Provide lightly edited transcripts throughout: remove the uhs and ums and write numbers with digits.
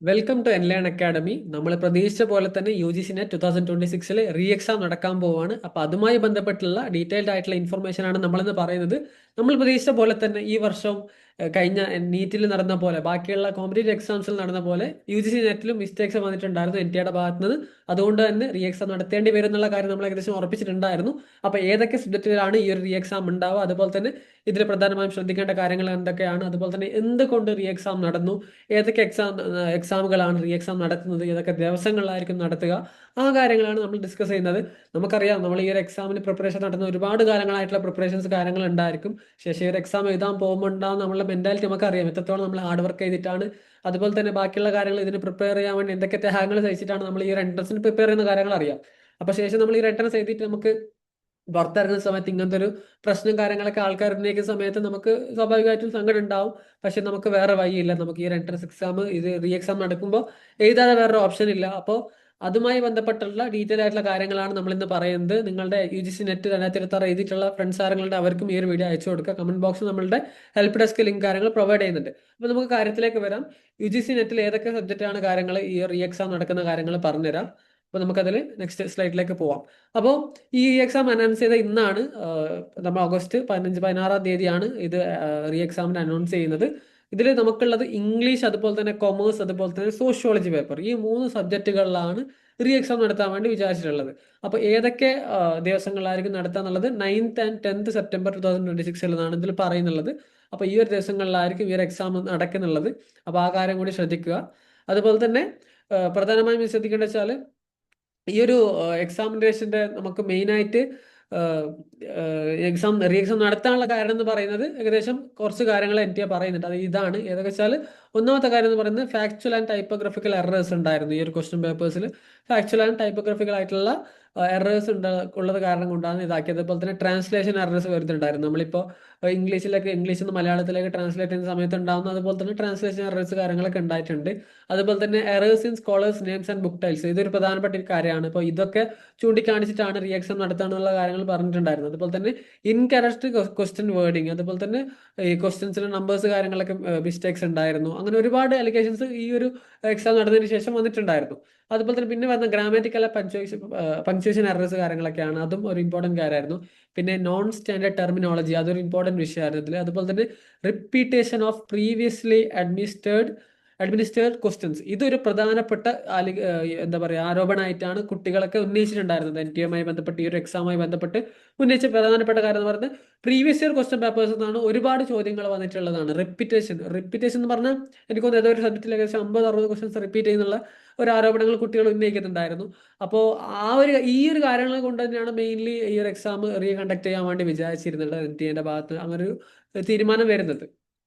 Welcome to എൻലൈൻ academy. നമ്മൾ പ്രതീക്ഷിച്ച പോലെ തന്നെ UGC നെറ്റ് 2026 റീ എക്സാം നടക്കാൻ പോവാണ്. അപ്പോൾ അതുമായി ബന്ധപ്പെട്ടുള്ള ഡീറ്റെയിൽഡ് ആയിട്ടുള്ള ഇൻഫർമേഷൻ ആണ് നമ്മളിന്ന് പറയുന്നത്. നമ്മൾ പ്രതീക്ഷിച്ച പോലെ തന്നെ ഈ വർഷം കഴിഞ്ഞ നീറ്റിൽ നടന്ന പോലെ ബാക്കിയുള്ള കോമ്പറ്റേറ്റീവ് എക്സാംസിൽ നടന്ന പോലെ UGC നെറ്റിലും മിസ്റ്റേക്സ് വന്നിട്ടുണ്ടായിരുന്നു NTAയുടെ ഭാഗത്ത് നിന്ന്. അതുകൊണ്ട് തന്നെ റീ എക്സാം നടത്തേണ്ടി വരും എന്നുള്ള കാര്യം നമ്മൾ ഏകദേശം ഉറപ്പിച്ചിട്ടുണ്ടായിരുന്നു. അപ്പോൾ ഏതൊക്കെ സബ്ജക്റ്റുകളാണ് ഈ ഒരു റീ എക്സാം ഉണ്ടാവുക, അതുപോലെ തന്നെ ഇതിൽ പ്രധാനമായും ശ്രദ്ധിക്കേണ്ട കാര്യങ്ങൾ എന്തൊക്കെയാണ്, അതുപോലെ തന്നെ എന്തുകൊണ്ട് റീ എക്സാം നടന്നു, ഏതൊക്കെ എക്സാമുകളാണ് റീ എക്സാം നടത്തുന്നത്, ഏതൊക്കെ ദിവസങ്ങളിലായിരിക്കും നടത്തുക, ആ കാര്യങ്ങളാണ് നമ്മൾ ഡിസ്കസ് ചെയ്യുന്നത്. നമുക്കറിയാം, നമ്മൾ ഈ ഒരു എക്സാമിന് പ്രിപ്പറേഷൻ നടത്തുന്ന ഒരുപാട് കാലങ്ങളായിട്ടുള്ള പ്രിപ്പറേഷൻസ് കാര്യങ്ങൾ ഉണ്ടായിരിക്കും. ശേഷം ഈ ഒരു എക്സാം എഴുതാൻ പോകുമ്പോൾ ഉണ്ടാകുന്ന നമ്മളുടെ മെന്റാലിറ്റി നമുക്കറിയാം, എത്രത്തോളം നമ്മൾ ഹാർഡ് വർക്ക് ചെയ്തിട്ടാണ്, അതുപോലെ തന്നെ ബാക്കിയുള്ള കാര്യങ്ങൾ ഇതിന് പ്രിപ്പയർ ചെയ്യാൻ വേണ്ടി എന്തൊക്കെ ത്യാഗങ്ങൾ സഹിച്ചിട്ടാണ് നമ്മൾ ഈ ഒരു എൻട്രൻസിന് പ്രിപ്പയർ ചെയ്യുന്ന കാര്യങ്ങൾ അറിയാം. അപ്പോൾ ശേഷം നമ്മൾ ഈ ഒരു എൻട്രൻസ് എഴുതിയിട്ട് നമുക്ക് പുറത്തിറങ്ങുന്ന സമയത്ത് ഇങ്ങനത്തെ ഒരു പ്രശ്നം കാര്യങ്ങളൊക്കെ ആൾക്കാർ ഉന്നയിക്കുന്ന സമയത്ത് നമുക്ക് സ്വാഭാവികമായിട്ടും സങ്കടം ഉണ്ടാവും. പക്ഷെ നമുക്ക് വേറെ വഴിയില്ല. നമുക്ക് ഈ ഒരു എൻട്രൻസ് എക്സാം, ഇത് റീ എക്സാം നടക്കുമ്പോൾ എഴുതാതെ വേറൊരു ഓപ്ഷൻ ഇല്ല. അപ്പോൾ അതുമായി ബന്ധപ്പെട്ടുള്ള ഡീറ്റെയിൽ ആയിട്ടുള്ള കാര്യങ്ങളാണ് നമ്മൾ ഇന്ന് പറയുന്നത്. നിങ്ങളുടെ UGC നെറ്റ് 2026 എഴുതിയിട്ടുള്ള ഫ്രണ്ട്സ് ആരെങ്കിലും അവർക്കും ഈ ഒരു വീഡിയോ അയച്ചു കൊടുക്കുക. കമന്റ് ബോക്സിൽ നമ്മളുടെ ഹെൽപ്പ് ഡെസ്ക് ലിങ്ക് കാര്യങ്ങൾ പ്രൊവൈഡ് ചെയ്യുന്നുണ്ട്. അപ്പോൾ നമുക്ക് കാര്യത്തിലേക്ക് വരാം. UGC നെറ്റിൽ ഏതൊക്കെ സബ്ജക്റ്റാണ് കാര്യങ്ങൾ ഈ റീ എക്സാം നടക്കുന്ന കാര്യങ്ങൾ പറഞ്ഞുതരാം. അപ്പോൾ നമുക്കതിൽ നെക്സ്റ്റ് സ്ലൈഡിലേക്ക് പോവാം. അപ്പോൾ ഈ എക്സാം അനൗൺസ് ചെയ്ത ഇന്നാണ്, നമ്മൾ ഓഗസ്റ്റ് 15-16 തീയതിയാണ് ഇത് റീ എക്സാമിന് അനൗൺസ് ചെയ്യുന്നത്. ഇതിൽ നമുക്കുള്ളത് ഇംഗ്ലീഷ്, അതുപോലെ തന്നെ കൊമേഴ്സ്, അതുപോലെ തന്നെ സോഷ്യോളജി പേപ്പർ, ഈ 3 സബ്ജക്റ്റുകളിലാണ് റീ എക്സാം നടത്താൻ വേണ്ടി വിചാരിച്ചിട്ടുള്ളത്. അപ്പോൾ ഏതൊക്കെ ദിവസങ്ങളിലായിരിക്കും നടത്തുക എന്നുള്ളത് 9th and 10th സെപ്റ്റംബർ 2026 എന്നാണ് ഇതിൽ പറയുന്നുള്ളത്. അപ്പോൾ ഈ ഒരു ദിവസങ്ങളിലായിരിക്കും ഈ ഒരു എക്സാം നടക്കുന്നുള്ളത്. അപ്പോൾ ആ കാര്യം കൂടി ശ്രദ്ധിക്കുക. അതുപോലെ തന്നെ പ്രധാനമായും ശ്രദ്ധിക്കേണ്ടത് വെച്ചാൽ ഈ ഒരു എക്സാമിനേഷന്റെ നമുക്ക് മെയിനായിട്ട് റീ എക്സാം നടത്താനുള്ള കാരണം എന്ന് പറയുന്നത് ഏകദേശം കുറച്ച് കാര്യങ്ങൾ NTA പറയുന്നുണ്ട്. അത് ഇതാണ്. ഏതൊക്കെ വെച്ചാൽ ഒന്നാമത്തെ കാര്യം എന്ന് പറയുന്നത് ഫാക്ച്വൽ ആൻഡ് ടൈപ്പോഗ്രഫിക്കൽ എറേഴ്സ് ഉണ്ടായിരുന്നു ഈ ഒരു ക്വസ്റ്റ്യൻ പേപ്പേഴ്സിൽ. ഫാക്ച്വൽ ആൻഡ് ടൈപ്പോഗ്രഫിക്കൽ ആയിട്ടുള്ള എറേഴ്സ് ഉള്ളത് കാരണം കൊണ്ടാണ് ഇതാക്കിയത്. അതുപോലെ തന്നെ ട്രാൻസ്ലേഷൻ എറേഴ്സ് വരുന്നുണ്ടായിരുന്നു. നമ്മളിപ്പോൾ ഇംഗ്ലീഷിൽ നിന്ന് മലയാളത്തിലേക്ക് ട്രാൻസ്ലേറ്റ് ചെയ്യുന്ന സമയത്ത് ഉണ്ടാകുന്ന അതുപോലെ തന്നെ ട്രാൻസ്ലേഷൻ എറേഴ്സ് കാര്യങ്ങളൊക്കെ ഉണ്ടായിട്ടുണ്ട്. അതുപോലെ തന്നെ errors in scholars names and book tiles, ഇതൊരു പ്രധാനപ്പെട്ട ഒരു കാര്യമാണ്. അപ്പോൾ ഇതൊക്കെ ചൂണ്ടിക്കാണിച്ചിട്ടാണ് റീ എക്സാം നടത്താനുള്ള കാര്യങ്ങൾ പറഞ്ഞിട്ടുണ്ടായിരുന്നത്. അതുപോലെ തന്നെ ഇൻകറക്റ്റ് ക്വസ്റ്റ്യൻ വേർഡിങ്, അതുപോലെ തന്നെ ഈ ക്വസ്റ്റ്യൻസിലെ നമ്പേഴ്സ് കാര്യങ്ങളൊക്കെ മിസ്റ്റേക്സ് ഉണ്ടായിരുന്നു. അങ്ങനെ ഒരുപാട് അലിഗേഷൻസ് ഈ ഒരു എക്സാം നടന്നതിന് ശേഷം വന്നിട്ടുണ്ടായിരുന്നു. അതുപോലെ തന്നെ പിന്നെ വന്ന ഗ്രാമാറ്റിക്കൽ പങ്ക്ച്വേഷൻ എറേഴ്സ് കാര്യങ്ങളൊക്കെയാണ്, അതും ഒരു ഇമ്പോർട്ടൻറ്റ് കാര്യമായിരുന്നു. പിന്നെ നോൺ സ്റ്റാൻഡേർഡ് ടെർമിനോളജി, അതൊരു ഇമ്പോർട്ടൻറ്റ് വിഷയമായിരുന്നു ഇതിൽ. അതുപോലെ തന്നെ repetition of previously administered questions, ഇതൊരു പ്രധാനപ്പെട്ട എന്താ പറയുക ആരോപണമായിട്ടാണ് കുട്ടികളൊക്കെ ഉന്നയിച്ചിട്ടുണ്ടായിരുന്നത്. NTA ബന്ധപ്പെട്ട് ഈ ഒരു എക്സാമുമായി ബന്ധപ്പെട്ട് ഉന്നയിച്ച പ്രധാനപ്പെട്ട കാര്യം എന്ന് പറയുന്നത് പ്രീവിയസ് ഇയർ ക്വസ്റ്റ്യൻ പേപ്പേഴ്സ് എന്നാണ് ഒരുപാട് ചോദ്യങ്ങൾ വന്നിട്ടുള്ളതാണ്. റിപ്പീറ്റേഷൻ എന്ന് പറഞ്ഞാൽ എനിക്ക് തോന്നുന്നു ഏതോ ഒരു സബ്ജക്റ്റിൽ ഏകദേശം 50-60 ക്വസ്റ്റ്യൻസ് റിപ്പീറ്റ് ചെയ്യുന്നുള്ള ഒരു ആരോപണങ്ങൾ കുട്ടികൾ ഉന്നയിക്കുന്നുണ്ടായിരുന്നു. അപ്പോൾ ഈ ഒരു കാര്യങ്ങൾ കൊണ്ട് തന്നെയാണ് മെയിൻലി ഈ ഒരു എക്സാം കണ്ടക്ട് ചെയ്യാൻ വേണ്ടി വിചാരിച്ചിരുന്നത്. NTAന്റെ ഭാഗത്ത് അങ്ങനെ ഒരു തീരുമാനം വരുന്നത്.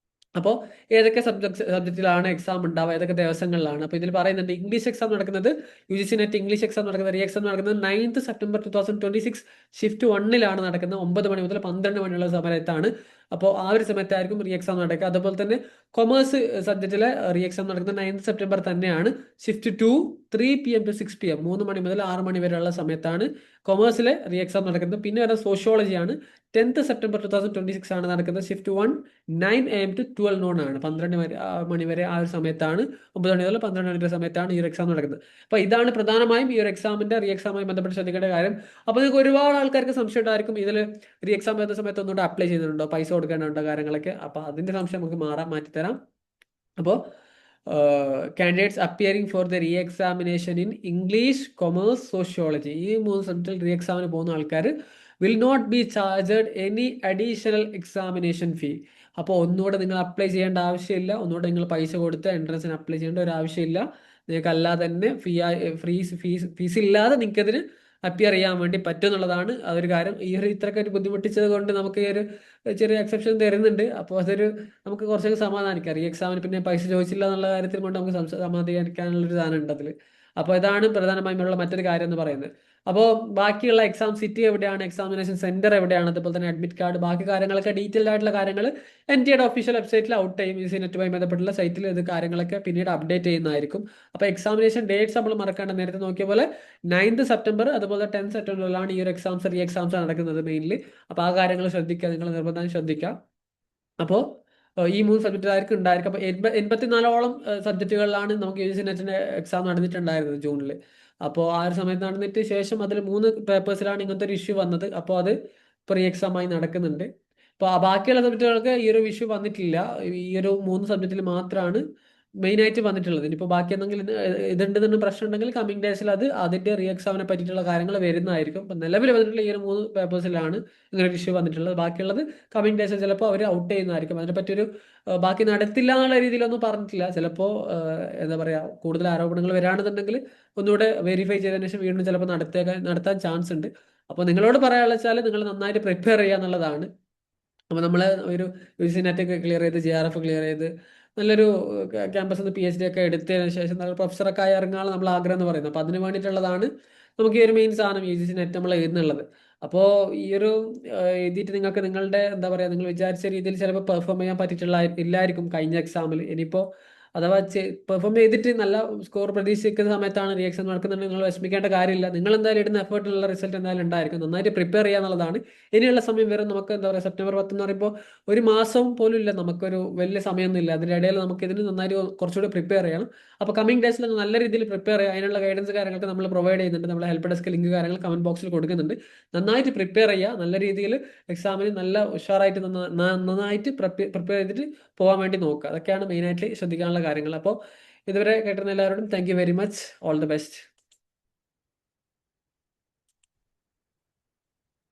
അപ്പോൾ ഏതൊക്കെ സബ്ജക്റ്റിലാണ് എക്സാം ഉണ്ടാവുക, ഏതൊക്കെ ദിവസങ്ങളിലാണ്? അപ്പോൾ ഇതിൽ പറയുന്നുണ്ട് ഇംഗ്ലീഷ് എക്സാം നടക്കുന്നത്, UGC നെറ്റ് ഇംഗ്ലീഷ് എക്സാം നടക്കുന്നത്, റീ എക്സാം നടക്കുന്നത് 9th സെപ്റ്റംബർ 2026 ഷിഫ്റ്റ് 1-ലാണ് നടക്കുന്നത്. 9 മണി മുതൽ 12 മണിയുള്ള സമയത്താണ്. അപ്പോൾ ആ ഒരു സമയത്തായിരിക്കും റീ എക്സാം നടക്കുക. അതുപോലെ തന്നെ കൊമേഴ്സ് സബ്ജക്റ്റിലെ റീ എക്സാം നടക്കുന്നത് 9th സെപ്റ്റംബർ തന്നെയാണ്. ഷിഫ്റ്റ് 2 3 PM to 6 PM, 3 മണി മുതൽ 6 മണി വരെയുള്ള സമയത്താണ് കൊമേഴ്സിലെ റീ എക്സാം നടക്കുന്നത്. പിന്നെ വരുന്ന സോഷ്യോളജിയാണ്. 10th സെപ്റ്റംബർ 2026 ആണ് നടക്കുന്നത്. ഷിഫ്റ്റ് 1 9 AM to 12 noon ആണ്. 12 മണി വരെ ആ ഒരു സമയത്താണ്, 9 മണി മുതൽ 12 മണി വരെ സമയത്താണ് ഈ ഒരു എക്സാം നടക്കുന്നത്. അപ്പോൾ ഇതാണ് പ്രധാനമായും ഈ ഒരു എക്സാമിന്റെ റീ എക്സാമുമായി ബന്ധപ്പെട്ട് ശ്രദ്ധിക്കേണ്ട കാര്യം. അപ്പോൾ നിങ്ങൾക്ക് ഒരുപാട് ആൾക്കാർക്ക് സംശയം ഉണ്ടായിരിക്കും, ഇതിൽ റീ എക്സാം വരുന്ന സമയത്ത് ഒന്നുകൂടെ അപ്ലൈ ചെയ്യുന്നുണ്ടോ, പൈസ കൊടുക്കേണ്ടതുണ്ടോ കാര്യങ്ങളൊക്കെ. അപ്പോൾ അതിന്റെ സംശയം നമുക്ക് മാറ്റിത്തരാം. അപ്പോൾ candidates appearing for the re examination in English, commerce, sociology, ഈ 3 സബ്ജക്റ്റിൽ റീ എക്സാമിന് പോകുന്ന ആൾക്കാർ will not be charged any additional examination fee. അപ്പോൾ ഒന്നുകൂടെ നിങ്ങൾ അപ്ലൈ ചെയ്യേണ്ട ആവശ്യമില്ല, ഒന്നുകൂടെ നിങ്ങൾ പൈസ കൊടുത്ത് എൻട്രൻസിന് അപ്ലൈ ചെയ്യേണ്ട ഒരു ആവശ്യമില്ല. നിങ്ങൾക്ക് അല്ലാതെ തന്നെ ഫീസ് ഇല്ലാതെ നിങ്ങൾക്ക് അതിന് അപ്പിയർ ചെയ്യാൻ വേണ്ടി പറ്റും എന്നുള്ളതാണ് അതൊരു കാര്യം. ഈ ഒരു ഇത്രയൊക്കെ ഒരു ബുദ്ധിമുട്ടിച്ചത് കൊണ്ട് നമുക്ക് ഈ ഒരു ചെറിയ എക്സെപ്ഷൻ തരുന്നുണ്ട്. അപ്പോൾ അതൊരു നമുക്ക് കുറച്ചൊക്കെ സമാധാനിക്കാം. ഈ എക്സാമിന് പിന്നെ പൈസ ചോദിച്ചില്ല എന്നുള്ള കാര്യത്തിൽ കൊണ്ട് നമുക്ക് സമാധാനിക്കാനുള്ളൊരു സാധനം ഉണ്ട് അതിൽ. അപ്പോൾ ഇതാണ് പ്രധാനമായും മറ്റൊരു കാര്യം എന്ന് പറയുന്നത്. അപ്പോൾ ബാക്കിയുള്ള എക്സാം സിറ്റി എവിടെയാണ്, എക്സാമിനേഷൻ സെന്റർ എവിടെയാണ്, അതുപോലെ തന്നെ അഡ്മിറ്റ് കാർഡ്, ബാക്കി കാര്യങ്ങളൊക്കെ ഡീറ്റെയിൽഡ് ആയിട്ടുള്ള കാര്യങ്ങൾ NTAയുടെ ഒഫീഷ്യൽ വെബ്സൈറ്റിൽ ഔട്ട് ചെയ്യും. UGC നെറ്റുമായി ബന്ധപ്പെട്ടുള്ള സൈറ്റിൽ ഇത് കാര്യങ്ങളൊക്കെ പിന്നീട് അപ്ഡേറ്റ് ചെയ്യുന്നതായിരിക്കും. അപ്പോൾ എക്സാമിനേഷൻ ഡേറ്റ്സ് നമ്മൾ മറക്കേണ്ട, നേരത്തെ നോക്കിയ പോലെ 9th സെപ്റ്റംബർ അതുപോലെ 10th സെപ്റ്റംബറിലാണ് ഈ ഒരു റീ എക്സാംസ് നടക്കുന്നത് മെയിൻലി. അപ്പോൾ ആ കാര്യങ്ങൾ ശ്രദ്ധിക്കുക, നിങ്ങൾ നിർബന്ധം ശ്രദ്ധിക്കുക. അപ്പോൾ ഈ 3 സബ്ജക്റ്റുകാർക്ക് ഉണ്ടായിരിക്കും. അപ്പോൾ 84ഓളം സബ്ജക്റ്റുകളിലാണ് നമുക്ക് യു ജി സി നെറ്റിൻ്റെ എക്സാം നടന്നിട്ടുണ്ടായിരുന്നത് ജൂണിൽ. അപ്പോൾ ആ ഒരു സമയത്ത് നടന്നിട്ട് ശേഷം അതിൽ 3 പേപ്പേഴ്സിലാണ് ഇങ്ങനത്തെ ഒരു ഇഷ്യൂ വന്നത്. അപ്പോൾ അത് പ്രീ എക്സാം ആയി നടക്കുന്നുണ്ട്. അപ്പോൾ ബാക്കിയുള്ള സബ്ജക്റ്റുകൾക്ക് ഈ ഒരു ഇഷ്യൂ വന്നിട്ടില്ല. ഈ ഒരു 3 സബ്ജക്റ്റിൽ മാത്രമാണ് മെയിനായിട്ട് വന്നിട്ടുള്ളത്. ഇനിയിപ്പോൾ ബാക്കി എന്തെങ്കിലും ഇതുണ്ടെന്ന് പ്രശ്നം ഉണ്ടെങ്കിൽ കമ്മിങ് ഡേയ്സിൽ അത് അതിൻ്റെ റീ എക്സാമിനെ പറ്റിയിട്ടുള്ള കാര്യങ്ങൾ വരുന്നതായിരിക്കും. ഇപ്പം നിലവിൽ വന്നിട്ടുള്ള ഈ ഒരു 3 പേപ്പേഴ്സിലാണ് ഇങ്ങനെ ഒരു ഇഷ്യൂ വന്നിട്ടുള്ളത്. ബാക്കിയുള്ളത് കമ്മിങ് ഡേയ്സിൽ ചിലപ്പോൾ അവർ ഔട്ട് ചെയ്യുന്നതായിരിക്കും. അതിനെപ്പറ്റിയൊരു ബാക്കി നടത്തില്ല എന്നുള്ള രീതിയിലൊന്നും പറഞ്ഞിട്ടില്ല. ചിലപ്പോൾ എന്താ പറയുക, കൂടുതൽ ആരോപണങ്ങൾ വരാണെന്നുണ്ടെങ്കിൽ ഒന്നുകൂടെ വെരിഫൈ ചെയ്തതിനു ശേഷം വീണ്ടും ചിലപ്പോൾ നടത്താൻ ചാൻസ് ഉണ്ട്. അപ്പോൾ നിങ്ങളോട് പറയാനുള്ള വെച്ചാൽ നിങ്ങൾ നന്നായിട്ട് പ്രിപ്പയർ ചെയ്യുക എന്നുള്ളതാണ്. അപ്പോൾ നമ്മൾ ഒരു യു സി നെറ്റ് ഒക്കെ ക്ലിയർ ചെയ്ത് JRF ക്ലിയർ ചെയ്ത് നല്ലൊരു ക്യാമ്പസിൽ നിന്ന് PhD ഒക്കെ എടുത്തതിന് ശേഷം നല്ല പ്രൊഫസറൊക്കെ ആയി ഇറങ്ങാനുള്ള നമ്മൾ ആഗ്രഹം എന്ന് പറയുന്നത്. അപ്പോൾ അതിന് വേണ്ടിയിട്ടുള്ളതാണ് നമുക്ക് ഈ ഒരു മെയിൻ സാധനം UGC നെറ്റ് നമ്മൾ എഴുതുന്നുള്ളത്. അപ്പോൾ ഈ ഒരു എഴുതിയിട്ട് നിങ്ങൾക്ക് നിങ്ങളുടെ എന്താ പറയുക, നിങ്ങൾ വിചാരിച്ച രീതിയിൽ ചിലപ്പോൾ പെർഫോം ചെയ്യാൻ പറ്റിയിട്ടുള്ള ഇല്ലായിരിക്കും കഴിഞ്ഞ എക്സാമിൽ. ഇനിയിപ്പോൾ അഥവാ പെർഫോം ചെയ്തിട്ട് നല്ല സ്കോർ പ്രതീക്ഷിക്കുന്ന സമയത്താണ് റിയാക്ഷൻ നടക്കുന്നുണ്ടെങ്കിൽ നിങ്ങൾ വിഷമിക്കേണ്ട കാര്യമില്ല. നിങ്ങൾ എന്തായാലും ഇടുന്ന എഫേർട്ടിനുള്ള റിസൾട്ട് എന്തായാലും ഉണ്ടായിരിക്കും. നന്നായിട്ട് പ്രിപ്പയർ ചെയ്യുക എന്നുള്ളതാണ്. ഇനിയുള്ള സമയം വരെ നമുക്ക് എന്താ പറയുക, സെപ്റ്റംബർ 10 എന്ന് പറയുമ്പോൾ ഒരു മാസം പോലും ഇല്ല, നമുക്കൊരു വലിയ സമയമൊന്നും ഇല്ല. അതിൻ്റെ ഇടയിൽ നമുക്ക് ഇതിന് നന്നായിട്ട് കുറച്ചുകൂടി പ്രിപ്പയർ ചെയ്യണം. അപ്പോൾ കമ്മിങ് ഡേയ്സിൽ നല്ല രീതിയിൽ പ്രിപ്പയർ ചെയ്യുക. അതിനുള്ള ഗൈഡൻസ് കാര്യങ്ങളൊക്കെ നമ്മൾ പ്രൊവൈഡ് ചെയ്യുന്നുണ്ട്. നമ്മുടെ ഹെൽപ്പ് ഡെസ്ക് ലിങ്ക് കാര്യങ്ങൾ കമന്റ് ബോക്സിൽ കൊടുക്കുന്നുണ്ട്. നന്നായിട്ട് പ്രിപ്പയർ ചെയ്യുക. നല്ല രീതിയിൽ എക്സാമിന് നല്ല ഉഷാറായിട്ട് നന്നായിട്ട് പ്രിപ്പയർ ചെയ്തിട്ട് പോകാൻ വേണ്ടി നോക്കുക. അതൊക്കെയാണ് മെയിനായിട്ട് ശ്രദ്ധിക്കാനുള്ള കാര്യങ്ങൾ. അപ്പോൾ ഇതുവരെ കേട്ടിരുന്ന എല്ലാവരോടും thank you very much. All the best.